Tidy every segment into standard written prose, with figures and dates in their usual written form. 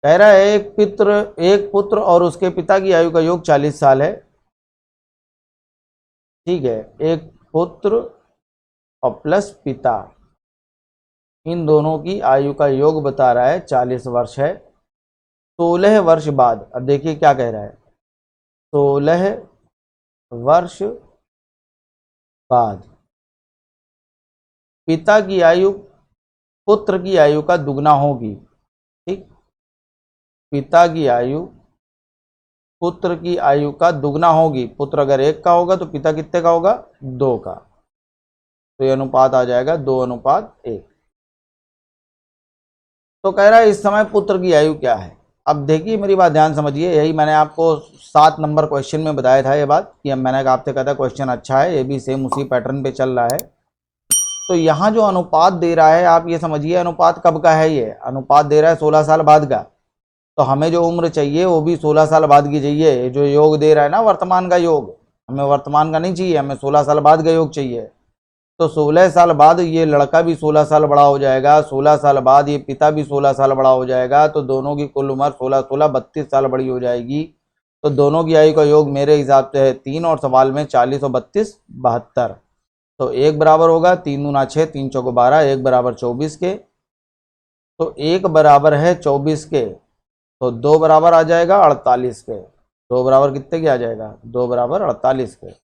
कह रहा है एक पुत्र और उसके पिता की आयु का योग 40 साल है। ठीक है, एक पुत्र और प्लस पिता, इन दोनों की आयु का योग बता रहा है 40 वर्ष है। 16 वर्ष बाद, अब देखिए क्या कह रहा है, 16 वर्ष बाद पिता की आयु पुत्र की आयु का दुगना होगी। ठीक, पिता की आयु पुत्र की आयु का दुगना होगी। पुत्र अगर 1 का होगा तो पिता कितने का होगा, 2 का। तो ये अनुपात आ जाएगा 2:1। तो कह रहा है इस समय पुत्र की आयु क्या है। अब देखिए मेरी बात ध्यान समझिए, यही मैंने आपको 7 नंबर क्वेश्चन में बताया था ये बात कि मैंने आपसे कहा था क्वेश्चन अच्छा है, ये भी सेम उसी पैटर्न पे चल रहा है। तो यहाँ जो अनुपात दे रहा है आप ये समझिए, अनुपात कब का है, ये अनुपात दे रहा है 16 साल बाद का। तो हमें जो उम्र चाहिए वो भी 16 साल बाद की चाहिए। जो योग दे रहा है ना वर्तमान का योग, हमें वर्तमान का नहीं चाहिए, हमें 16 साल बाद का योग चाहिए। तो 16 साल बाद ये लड़का भी 16 साल बड़ा हो जाएगा, 16 साल बाद ये पिता भी 16 साल बड़ा हो जाएगा। तो दोनों की कुल उम्र 16 32 साल बड़ी हो जाएगी। तो दोनों की आयु का योग मेरे हिसाब से है 3, और सवाल में 40 और 32 72। तो 1 बराबर होगा 3 दूना 6, 3 चौको 12, 1 बराबर 24 के। तो 1 बराबर है 24 के, तो 2 बराबर आ जाएगा 48 के। 2 बराबर कितने के आ जाएगा, 2 बराबर 48 के।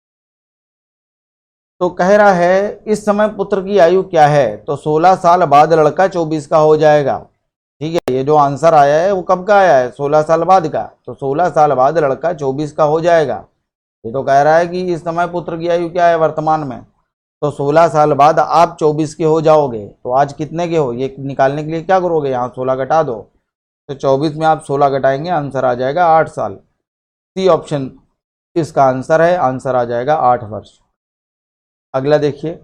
तो कह रहा है इस समय पुत्र की आयु क्या है, तो 16 साल बाद लड़का 24 का हो जाएगा। ठीक है, ये जो आंसर आया है वो कब का आया है, 16 साल बाद का। तो 16 साल बाद लड़का 24 का हो जाएगा। ये तो कह रहा है कि इस समय पुत्र की आयु क्या है वर्तमान में। तो 16 साल बाद आप 24 के हो जाओगे। तो आज कितने के हो, ये निकालने के लिए क्या करोगे, यहाँ 16 घटा दो। तो 24 में आप 16 घटाएंगे, आंसर आ जाएगा 8 साल। सी ऑप्शन इसका आंसर है, आंसर आ जाएगा 8 वर्ष। अगला देखिए,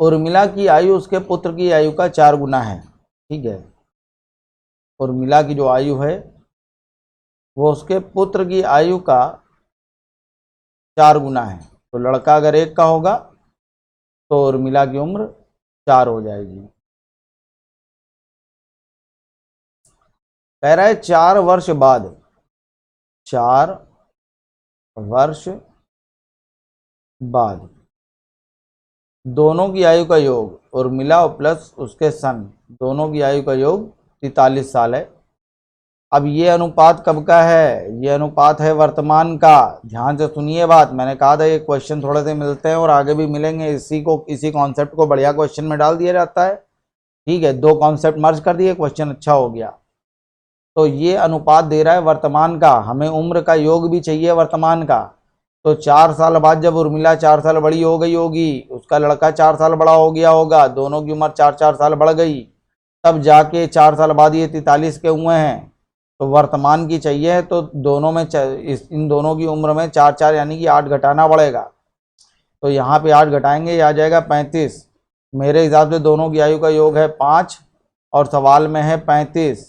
उर्मिला की आयु उसके पुत्र की आयु का 4 गुना है। ठीक है, उर्मिला की जो आयु है वो उसके पुत्र की आयु का 4 गुना है। तो लड़का अगर 1 का होगा तो उर्मिला की उम्र 4 हो जाएगी। कह रहा है 4 वर्ष बाद, 4 वर्ष बाद दोनों की आयु का योग, उर्मिला प्लस उसके सन, दोनों की आयु का योग 43 साल है। अब ये अनुपात कब का है, ये अनुपात है वर्तमान का। ध्यान से सुनिए बात, मैंने कहा था ये क्वेश्चन थोड़े से मिलते हैं और आगे भी मिलेंगे। इसी कॉन्सेप्ट को बढ़िया क्वेश्चन में डाल दिया जाता है। ठीक है, 2 कॉन्सेप्ट मर्ज कर दिए, क्वेश्चन अच्छा हो गया। तो ये अनुपात दे रहा है वर्तमान का, हमें उम्र का योग भी चाहिए वर्तमान का। तो 4 साल बाद जब उर्मिला 4 साल बड़ी हो गई होगी, उसका लड़का 4 साल बड़ा हो गया होगा, दोनों की उम्र 4-4 साल बढ़ गई, तब जाके 4 साल बाद ये 43 के हुए हैं। तो वर्तमान की चाहिए, तो दोनों में इन दोनों की उम्र में 4-4 यानी कि 8 घटाना पड़ेगा। तो यहाँ पे 8 घटाएंगे, ये आ जाएगा 35। मेरे हिसाब से दोनों की आयु का योग है 5 और सवाल में है 35।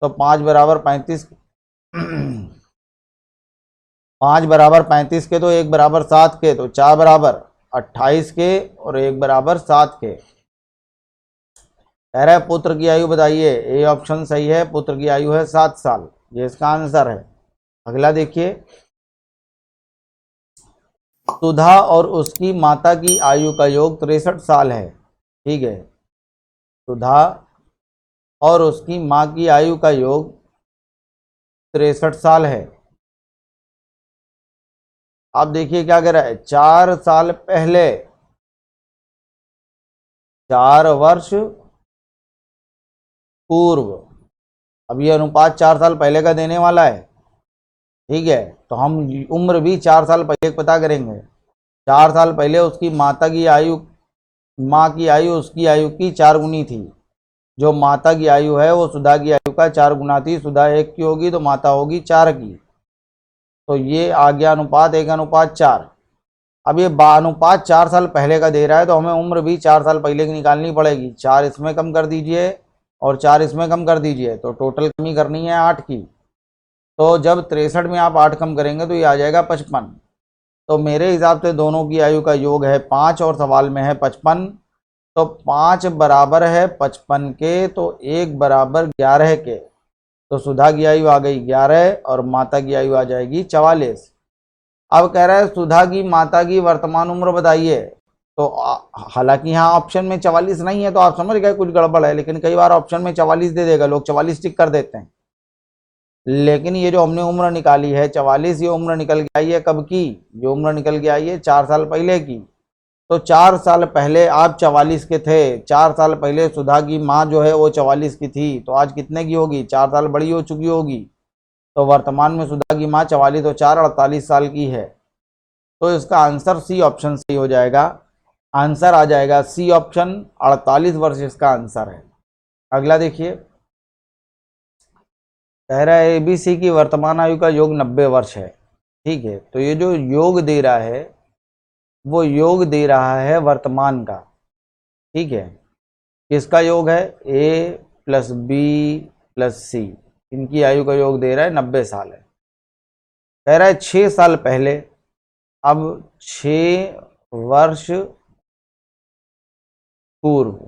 तो 5 बराबर 35 5 बराबर 35 के, तो 1 बराबर 7 के, तो 4 बराबर 28 के और 1 बराबर 7 के। कह रहा है पुत्र की आयु बताइए, ए ऑप्शन सही है, पुत्र की आयु है 7 साल, ये इसका आंसर है। अगला देखिए, सुधा और उसकी माता की आयु का योग 63 साल है। ठीक है, सुधा और उसकी माँ की आयु का योग 63 साल है। आप देखिए क्या कह रहा है, 4 साल पहले, 4 वर्ष पूर्व। अब ये अनुपात 4 साल पहले का देने वाला है। ठीक है, तो हम उम्र भी 4 साल पहले पता करेंगे। 4 साल पहले उसकी माता की आयु, माँ की आयु उसकी आयु की 4 गुनी थी। जो माता की आयु है वो सुधा की आयु का 4 गुना थी। सुधा 1 की होगी तो माता होगी 4 की। तो ये आ गया अनुपात 1:4। अब ये अनुपात 4 साल पहले का दे रहा है, तो हमें उम्र भी 4 साल पहले की निकालनी पड़ेगी। 4 इसमें कम कर दीजिए और 4 इसमें कम कर दीजिए, तो टोटल कमी करनी है 8 की। तो जब 63 में आप 8 कम करेंगे तो ये आ जाएगा 55। तो मेरे हिसाब से दोनों की आयु का योग है 5 और सवाल में है 55। तो 5 बराबर है 55 के, तो 1 बराबर 11 के। तो सुधा की आयु आ गई 11 और माता की आयु आ जाएगी 44। अब कह रहा है सुधा की माता की वर्तमान उम्र बताइए। तो हालांकि यहाँ ऑप्शन में 44 नहीं है, तो आप समझ गए कुछ गड़बड़ है, लेकिन कई बार ऑप्शन में 44 दे देगा, लोग 44 टिक कर देते हैं। लेकिन ये जो हमने उम्र निकाली है 44, ये उम्र निकल के आई है कब की? ये उम्र निकल के आई है 4 साल पहले की। तो 4 साल पहले आप 44 के थे, 4 साल पहले सुधा की माँ जो है वो 44 की थी, तो आज कितने की होगी? 4 साल बड़ी हो चुकी होगी। तो वर्तमान में सुधा की माँ 44 और 4 48 साल की है। तो इसका आंसर सी ऑप्शन सही हो जाएगा। आंसर आ जाएगा सी ऑप्शन, 48 वर्ष इसका आंसर है। अगला देखिए, कह रहा है एबीसी की वर्तमान आयु का योग 90 वर्ष है। ठीक है, तो ये जो योग दे रहा है वो योग दे रहा है वर्तमान का। ठीक है, किसका योग है? ए प्लस बी प्लस सी, इनकी आयु का योग दे रहा है 90 साल है। कह रहा है 6 साल पहले, अब 6 वर्ष पूर्व,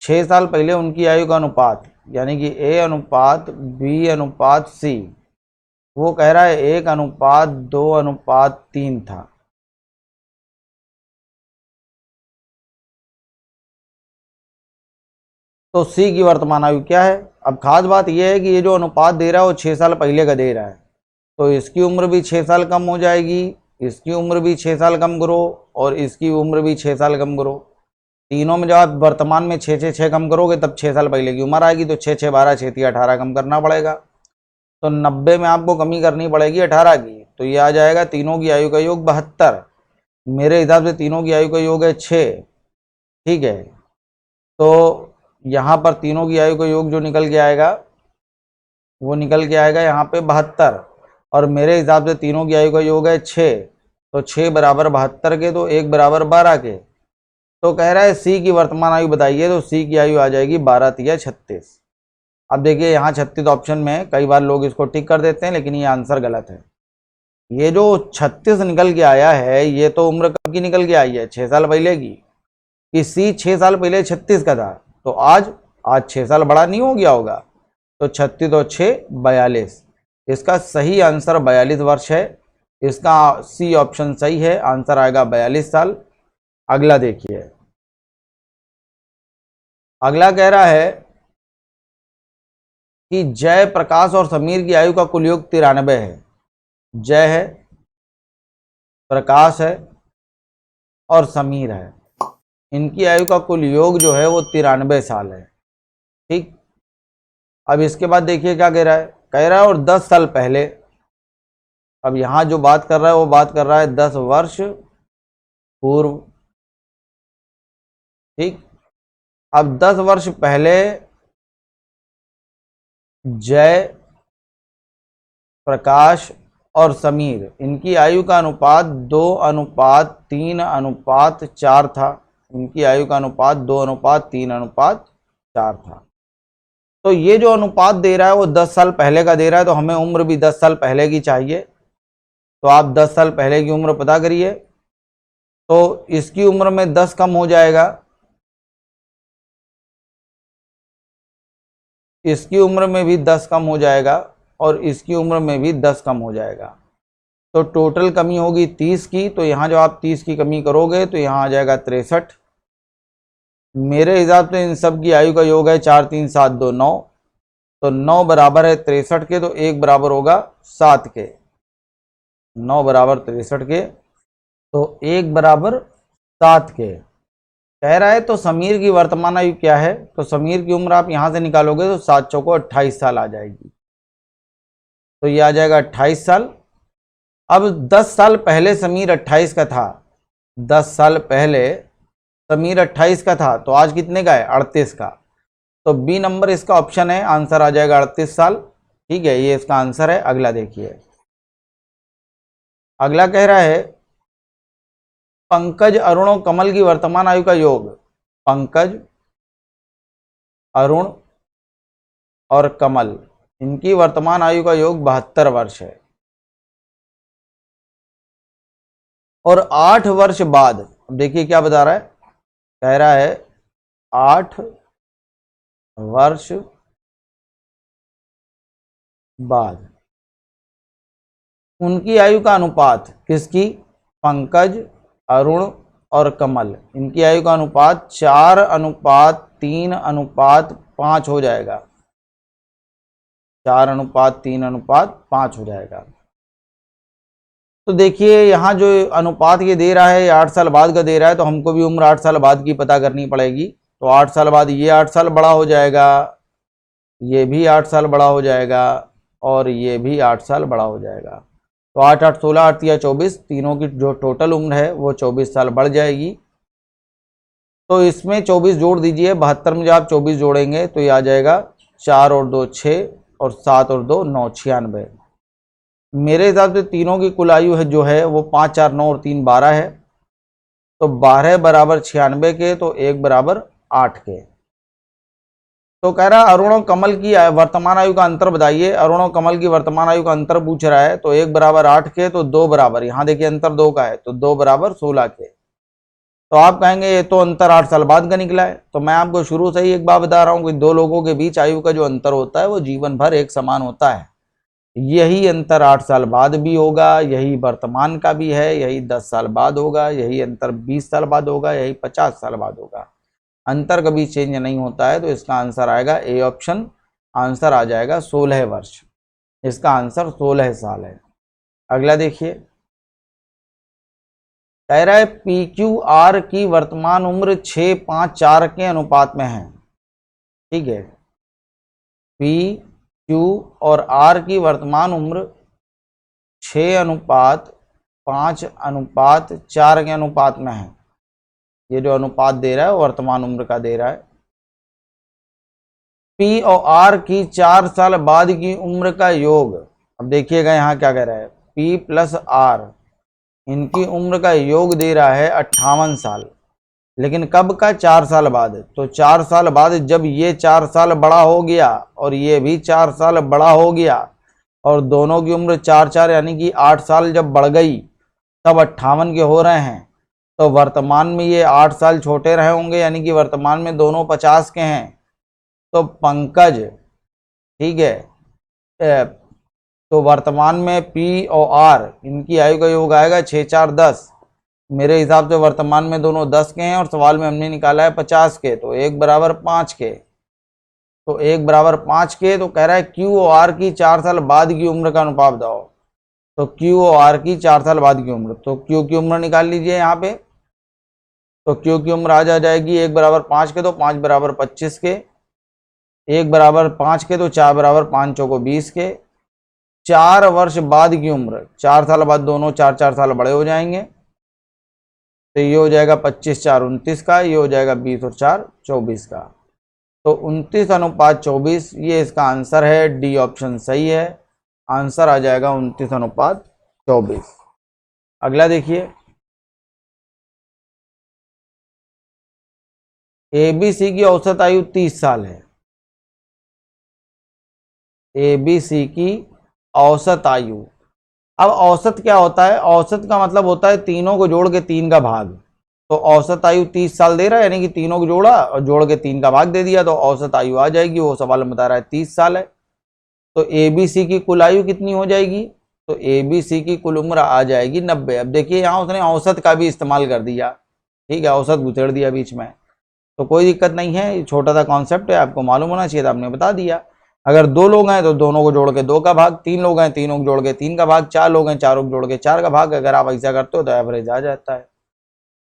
6 साल पहले उनकी आयु का अनुपात, यानी कि ए अनुपात बी अनुपात सी, वो कह रहा है 1:2:3 था। तो सी की वर्तमान आयु क्या है? अब खास बात यह है कि ये जो अनुपात दे रहा है वो 6 साल पहले का दे रहा है, तो इसकी उम्र भी 6 साल कम हो जाएगी, इसकी उम्र भी 6 साल कम करो और इसकी उम्र भी 6 साल कम करो। तीनों में जब आप वर्तमान में 6 कम करोगे तब 6 साल पहले की उम्र आएगी, तो 6 6 12 6 3 18 कम करना पड़ेगा। तो 90 में आपको कमी करनी पड़ेगी 18 की, तो ये आ जाएगा तीनों की आयु का योग 72। मेरे हिसाब से तीनों की आयु का योग है 6। ठीक है, तो यहाँ पर तीनों की आयु का योग जो निकल के आएगा वो निकल के आएगा यहाँ पे 72, और मेरे हिसाब से तीनों की आयु का योग है 6, तो 6 बराबर 72 के, तो 1 बराबर 12 के। तो कह रहा है सी की वर्तमान आयु बताइए, तो सी की आयु आ जाएगी 12 या 36। अब देखिए यहाँ 36 ऑप्शन में कई बार लोग इसको टिक कर देते हैं, लेकिन ये आंसर गलत है। ये जो 36 निकल के आया है ये तो उम्र कब की निकल के आई है? 6 साल पहले की। कि सी 6 साल पहले 36 का था, तो आज 6 साल बड़ा नहीं हो गया होगा? तो 36 और 6 42, इसका सही आंसर 42 वर्ष है। इसका सी ऑप्शन सही है, आंसर आएगा 42 साल। अगला देखिए, अगला कह रहा है कि जय, प्रकाश और समीर की आयु का कुल योग 93 है। जय है, प्रकाश है और समीर है, इनकी आयु का कुल योग जो है वो 93 साल है। ठीक, अब इसके बाद देखिए क्या कह रहा है, कह रहा है और 10 साल पहले, अब यहां जो बात कर रहा है वो बात कर रहा है 10 वर्ष पूर्व। ठीक, अब 10 वर्ष पहले जय, प्रकाश और समीर, इनकी आयु का अनुपात 2:3:4 था। इनकी आयु का अनुपात 2:3:4 था। तो ये जो अनुपात दे रहा है वो 10 साल पहले का दे रहा है, तो हमें उम्र भी 10 साल पहले की चाहिए। तो आप 10 साल पहले की उम्र पता करिए, तो इसकी उम्र में 10 कम हो जाएगा, इसकी उम्र में भी 10 कम हो जाएगा और इसकी उम्र में भी 10 कम हो जाएगा। तो टोटल कमी होगी 30 की। तो यहाँ जो आप 30 की कमी करोगे तो यहाँ आ जाएगा 63। मेरे हिसाब से इन सब की आयु का योग है 4 3 7 2 9, तो 9 बराबर है 63 के, तो 1 बराबर होगा 7 के। 9 बराबर 63 के, तो 1 बराबर 7 के। कह रहा है तो समीर की वर्तमान आयु क्या है? तो समीर की उम्र आप यहां से निकालोगे तो 7 चौको 28 साल आ जाएगी, तो ये आ जाएगा 28 साल। अब 10 साल पहले समीर 28 का था, 10 साल पहले समीर 28 का था, तो आज कितने का है? 38 का। तो बी नंबर इसका ऑप्शन है, आंसर आ जाएगा 38 साल। ठीक है, ये इसका आंसर है। अगला देखिए, अगला कह रहा है पंकज, अरुण और कमल की वर्तमान आयु का योग। पंकज, अरुण और कमल, इनकी वर्तमान आयु का योग 72 वर्ष है। और 8 वर्ष बाद, देखिए क्या बता रहा है, कह रहा है 8 वर्ष बाद। उनकी आयु का अनुपात, किसकी? पंकज, अरुण और कमल, इनकी आयु का अनुपात 4:3:5 हो जाएगा। 4:3:5 हो जाएगा। तो देखिए यहाँ जो अनुपात ये दे रहा है, 8 साल बाद का दे रहा है, तो हमको भी उम्र 8 साल बाद की पता करनी पड़ेगी। तो 8 साल बाद ये 8 साल बड़ा हो जाएगा, ये भी 8 साल बड़ा हो जाएगा और ये भी 8 साल बड़ा हो जाएगा। तो 8 8 16, 8 3 24, तीनों की जो टोटल उम्र है वो 24 साल बढ़ जाएगी। तो इसमें 24 जोड़ दीजिए, 72 में जब आप 24 जोड़ेंगे तो ये आ जाएगा 4 और 2 6 और 7 और 2 9, 96। मेरे हिसाब से तीनों की कुल आयु है जो है वो 5 4 9 और 3 12 है। तो 12 बराबर 96 के, तो 1 बराबर 8 के। तो कह रहा है अरुण और कमल की वर्तमान आयु का अंतर बताइए। अरुण और कमल की वर्तमान आयु का अंतर पूछ रहा है। तो 1 बराबर 8 के, तो 2 बराबर, यहाँ देखिए अंतर 2 का है, तो 2 बराबर 16 के। तो आप कहेंगे ये तो अंतर 8 साल बाद का निकला है। तो मैं आपको शुरू से ही एक बात बता रहा हूँ कि 2 लोगों के बीच आयु का जो अंतर होता है वो जीवन भर एक समान होता है। यही अंतर 8 साल बाद भी होगा, यही वर्तमान का भी है, यही 10 साल बाद होगा, यही अंतर 20 साल बाद होगा, यही 50 साल बाद होगा। अंतर कभी चेंज नहीं होता है। तो इसका आंसर आएगा ए ऑप्शन, आंसर आ जाएगा 16 वर्ष। इसका आंसर 16 साल है। अगला देखिए, कह रहा है पी क्यू आर की वर्तमान उम्र 6 5 4 के अनुपात में है। ठीक है, पी क्यू और आर की वर्तमान उम्र 6:5:4 के अनुपात में है। ये जो अनुपात दे रहा है वर्तमान उम्र का दे रहा है। पी और आर की 4 साल बाद की उम्र का योग। अब देखिएगा यहाँ क्या कह रहा है, पी प्लस आर, इनकी उम्र का योग दे रहा है 58 साल। लेकिन कब का? 4 साल बाद। तो 4 साल बाद जब ये 4 साल बड़ा हो गया और ये भी 4 साल बड़ा हो गया और दोनों की उम्र 4 4 यानी कि 8 साल जब बढ़ गई, तब 58 के हो रहे हैं। तो वर्तमान में ये 8 साल छोटे रहे होंगे, यानी कि वर्तमान में दोनों 50 के हैं। तो पंकज, ठीक है, तो वर्तमान में पी और आर, इनकी आयु का योग आएगा 6 4 10। मेरे हिसाब से वर्तमान में दोनों 10 के हैं और सवाल में हमने निकाला है 50 के। तो 1 बराबर 5 के, तो 1 बराबर 5 के। तो कह रहा है क्यू और आर की 4 साल बाद की उम्र का अनुपात बताओ। तो क्यू और आर की 4 साल बाद की उम्र, तो क्यू की उम्र निकाल लीजिए यहाँ पे। तो क्यू की उम्र आ जाएगी 1 बराबर 5 के, तो 5 बराबर 25 के। 1 बराबर 5 के, तो 4 बराबर 5 चौको 20 के। 4 वर्ष बाद की उम्र, 4 साल बाद दोनों 4 4 साल बड़े हो जाएंगे। तो ये हो जाएगा 25 4 29 का, ये हो जाएगा 20 और 4 24 का। तो 29:24 ये इसका आंसर है। डी ऑप्शन सही है, आंसर आ जाएगा 29:24। अगला देखिए, एबीसी की औसत आयु 30 साल है। एबीसी की औसत आयु। अब औसत क्या होता है? औसत का मतलब होता है तीनों को जोड़ के 3 का भाग। तो औसत आयु 30 साल दे रहा है, यानी कि तीनों को जोड़ा और जोड़ के 3 का भाग दे दिया, तो औसत आयु आ जाएगी। वो सवाल में बता रहा है 30 साल है। तो एबीसी की कुल आयु कितनी हो जाएगी? तो एबीसी की कुल उम्र आ जाएगी 90। अब देखिए यहाँ उसने औसत का भी इस्तेमाल कर दिया, ठीक है, औसत गुथेड़ दिया बीच में। तो कोई दिक्कत नहीं है, छोटा सा कॉन्सेप्ट है, आपको मालूम होना चाहिए था, आपने बता दिया। अगर 2 लोग हैं तो दोनों को जोड़ के 2 का भाग, 3 लोग हैं तीनों को जोड़ के 3 का भाग, 4 लोग हैं चारों को जोड़ के 4 का भाग। अगर आप ऐसा करते हो तो एवरेज आ जाता है।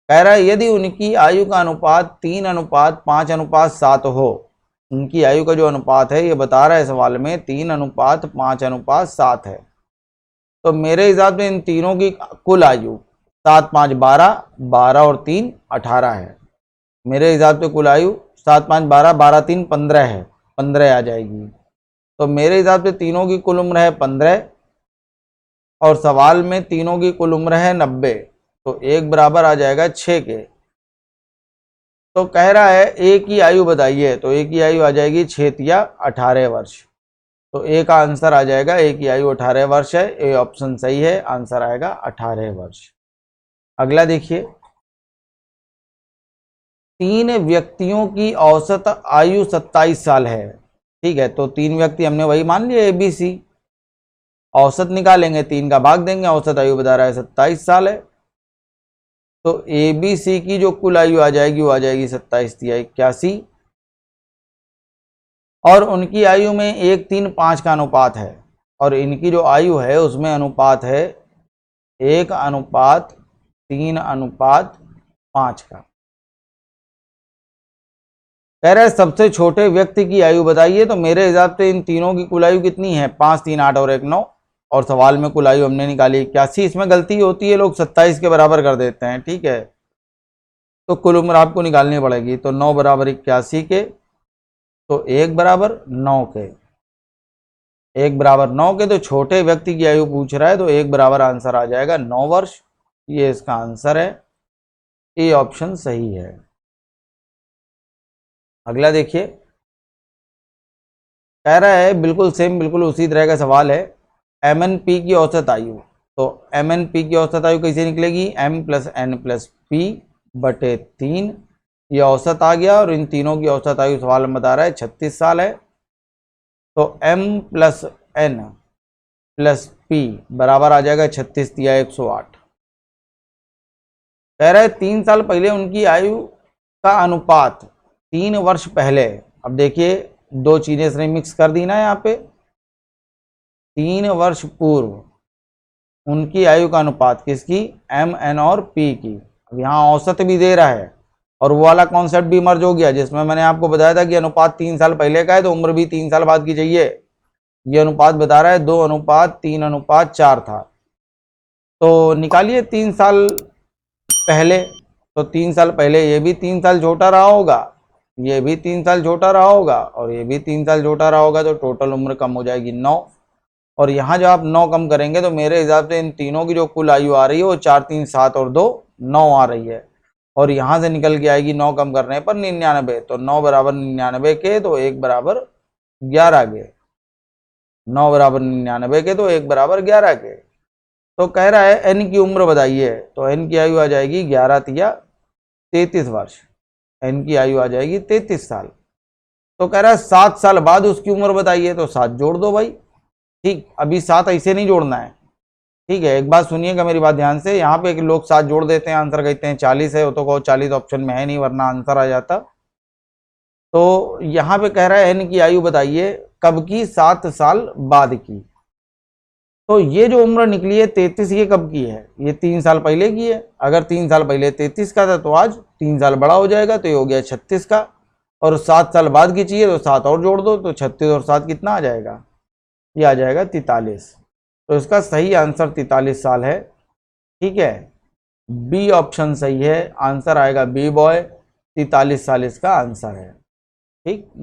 कह रहा है यदि उनकी आयु का अनुपात 3:5:7 हो, उनकी आयु का जो अनुपात है ये बता रहा है सवाल में 3:5:7 है। तो मेरे हिसाब से इन तीनों की कुल आयु 7 5 12, 12 और 3 18 है। मेरे हिसाब से कुल आयु 7 5 12, 12 3 15 है, 15 आ जाएगी। तो मेरे हिसाब से तीनों की कुल उम्र है 15 और सवाल में तीनों की कुल उम्र है 90। तो 1 बराबर आ जाएगा 6 के। तो कह रहा है ए की आयु बताइए। तो ए की आयु आ जाएगी 6 या 18 वर्ष। तो ए का आंसर आ जाएगा, ए की आयु 18 वर्ष है। ए ऑप्शन सही है, आंसर आएगा 18 वर्ष। अगला देखिए, 3 व्यक्तियों की औसत आयु 27 साल है। ठीक है, तो 3 व्यक्ति हमने वही मान लिए ABC। औसत निकालेंगे, 3 का भाग देंगे, औसत आयु बता रहा है 27 साल है। तो ABC की जो कुल आयु आ जाएगी वो आ जाएगी 27 तिया 81, और उनकी आयु में 1:3:5 का अनुपात है, और इनकी जो आयु है उसमें अनुपात है 1:3:5 का। कह रहे सबसे छोटे व्यक्ति की आयु बताइए, तो मेरे हिसाब से इन तीनों की कुल आयु कितनी है, 5, 3, 8 और 1, 9, और सवाल में कुल आयु हमने निकाली 81। इसमें गलती होती है, लोग 27 के बराबर कर देते हैं। ठीक है, तो कुल उम्र आपको निकालनी पड़ेगी। तो 9 बराबर 81 के, तो 1 बराबर 9 के, 1 बराबर 9 के, तो छोटे व्यक्ति की आयु पूछ रहा है, तो 1 बराबर आंसर आ जाएगा 9 वर्ष। ये इसका आंसर है, ए ऑप्शन सही है। अगला देखिए, कह रहा है बिल्कुल सेम, बिल्कुल उसी तरह का सवाल है, MNP की औसत आयु। तो MNP की औसत आयु कैसे निकलेगी, M+N+P/3, ये औसत आ गया, और इन तीनों की औसत आयु सवाल में बता रहा है 36 साल है। तो M+N+P बराबर आ जाएगा 36 तिया 108। कह रहा है 3 साल पहले उनकी आयु का अनुपात 3 वर्ष पहले। अब देखिए, दो चीजें इसने मिक्स कर दी ना यहाँ पे। 3 वर्ष पूर्व उनकी आयु का अनुपात किसकी, MN और P की। अब यहाँ औसत भी दे रहा है, और वो वाला कॉन्सेप्ट भी मर्ज हो गया जिसमें मैंने आपको बताया था कि अनुपात 3 साल पहले का है, तो उम्र भी 3 साल बाद की चाहिए। ये अनुपात बता रहा है 2:3:4 था। तो निकालिए 3 साल पहले, तो 3 साल पहले ये भी 3 साल छोटा रहा होगा, ये भी 3 साल छोटा रहा होगा, और ये भी 3 साल छोटा रहा होगा, तो टोटल उम्र कम हो जाएगी 9। और यहाँ जब आप 9 कम करेंगे तो मेरे हिसाब से इन तीनों की जो कुल आयु आ रही है वो 4, 3, 7 और 2, 9 आ रही है। और यहाँ से निकल के आएगी 9 कम करने पर 99। तो 9 बराबर 99 के, तो 1 बराबर 11 के। 9 बराबर 99 के, तो 1 बराबर 11 के। तो कह रहा है N की उम्र बताइए, तो N की आयु आ जाएगी 11 तिया 33 वर्ष। N की आयु आ जाएगी 33 साल। तो कह रहा है 7 साल बाद उसकी उम्र बताइए, तो 7 जोड़ दो भाई। ठीक, अभी 7 ऐसे नहीं जोड़ना है। ठीक है, एक बात सुनिएगा मेरी बात ध्यान से, यहाँ पे लोग 7 जोड़ देते हैं, आंसर कहते हैं 40 है, वो तो कहो 40 ऑप्शन में है नहीं, वरना आंसर आ जाता। तो यहाँ पे कह रहा है N की आयु बताइए कब की, 7 साल बाद की। तो ये जो उम्र निकली है 33, ये कब की है, ये 3 साल पहले की है। अगर 3 साल पहले 33 का था, तो आज 3 साल बड़ा हो जाएगा, तो ये हो गया 36 का। और 7 साल बाद की चाहिए, तो 7 और जोड़ दो, तो 36 और 7 कितना आ जाएगा, ये आ जाएगा 43। तो इसका सही आंसर 43 साल है। ठीक है, बी ऑप्शन सही है, आंसर आएगा बी बॉय, 43 साल इसका आंसर है। ठीक।